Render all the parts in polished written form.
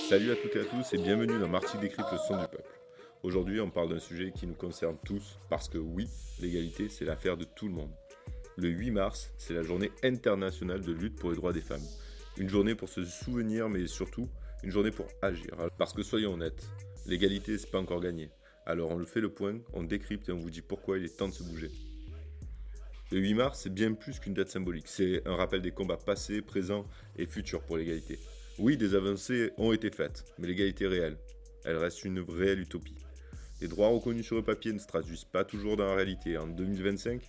Salut à toutes et à tous et bienvenue dans Marty décrypte le son du peuple. Aujourd'hui on parle d'un sujet qui nous concerne tous parce que oui, l'égalité c'est l'affaire de tout le monde. Le 8 mars, c'est la journée internationale de lutte pour les droits des femmes. Une journée pour se souvenir mais surtout une journée pour agir. Parce que soyons honnêtes, l'égalité c'est pas encore gagné. Alors on le fait le point, on décrypte et on vous dit pourquoi il est temps de se bouger. Le 8 mars, c'est bien plus qu'une date symbolique. C'est un rappel des combats passés, présents et futurs pour l'égalité. Oui, des avancées ont été faites, mais l'égalité réelle, elle reste une réelle utopie. Les droits reconnus sur le papier ne se traduisent pas toujours dans la réalité. En 2025,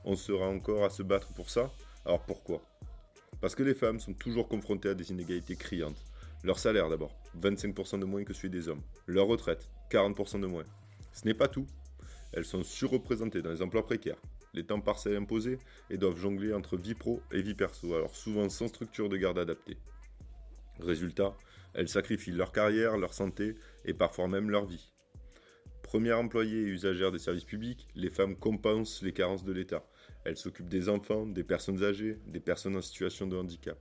on sera encore à se battre pour ça. Alors pourquoi ? Parce que les femmes sont toujours confrontées à des inégalités criantes. Leur salaire d'abord, 25% de moins que celui des hommes. Leur retraite, 40% de moins. Ce n'est pas tout. Elles sont surreprésentées dans les emplois précaires, les temps partiels imposés et doivent jongler entre vie pro et vie perso, alors souvent sans structure de garde adaptée. Résultat, elles sacrifient leur carrière, leur santé et parfois même leur vie. Premières employées et usagères des services publics, les femmes compensent les carences de l'État. Elles s'occupent des enfants, des personnes âgées, des personnes en situation de handicap.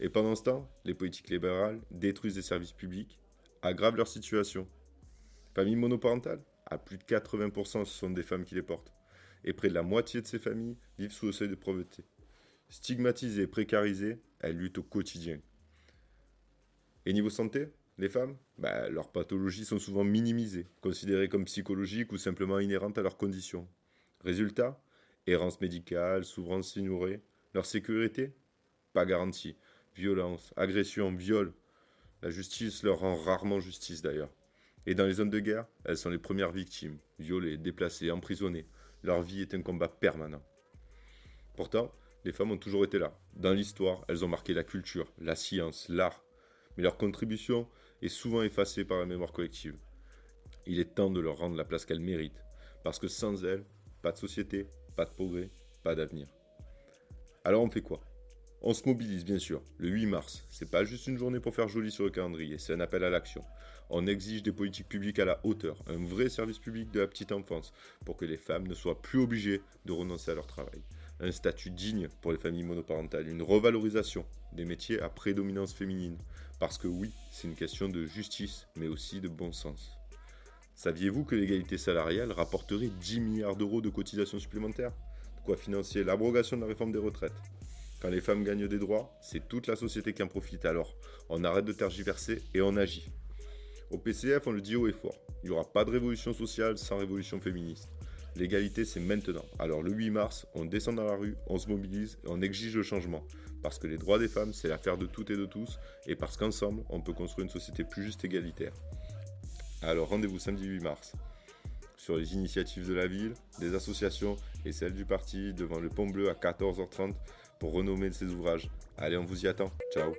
Et pendant ce temps, les politiques libérales détruisent les services publics, aggravent leur situation. Familles monoparentales ? À plus de 80%, ce sont des femmes qui les portent. Et près de la moitié de ces familles vivent sous le seuil de pauvreté. Stigmatisées et précarisées, elles luttent au quotidien. Et niveau santé, les femmes, leurs pathologies sont souvent minimisées, considérées comme psychologiques ou simplement inhérentes à leurs conditions. Résultat, errance médicale, souffrance ignorée, leur sécurité, pas garantie. Violence, agression, viol. La justice leur rend rarement justice d'ailleurs. Et dans les zones de guerre, elles sont les premières victimes, violées, déplacées, emprisonnées. Leur vie est un combat permanent. Pourtant, les femmes ont toujours été là. Dans l'histoire, elles ont marqué la culture, la science, l'art. Mais leur contribution est souvent effacée par la mémoire collective. Il est temps de leur rendre la place qu'elles méritent. Parce que sans elles, pas de société, pas de progrès, pas d'avenir. Alors on fait quoi ? On se mobilise bien sûr, le 8 mars. C'est pas juste une journée pour faire joli sur le calendrier, c'est un appel à l'action. On exige des politiques publiques à la hauteur, un vrai service public de la petite enfance, pour que les femmes ne soient plus obligées de renoncer à leur travail. Un statut digne pour les familles monoparentales, une revalorisation des métiers à prédominance féminine. Parce que oui, c'est une question de justice, mais aussi de bon sens. Saviez-vous que l'égalité salariale rapporterait 10 milliards d'euros de cotisations supplémentaires ? De quoi financer l'abrogation de la réforme des retraites ? Quand les femmes gagnent des droits, c'est toute la société qui en profite. Alors, on arrête de tergiverser et on agit. Au PCF, on le dit haut et fort. Il n'y aura pas de révolution sociale sans révolution féministe. L'égalité, c'est maintenant. Alors, le 8 mars, on descend dans la rue, on se mobilise et on exige le changement. Parce que les droits des femmes, c'est l'affaire de toutes et de tous. Et parce qu'ensemble, on peut construire une société plus juste et égalitaire. Alors, rendez-vous samedi 8 mars. Sur les initiatives de la ville, des associations et celles du parti devant le Pont Bleu à 14h30 pour renommer ces ouvrages. Allez, on vous y attend. Ciao.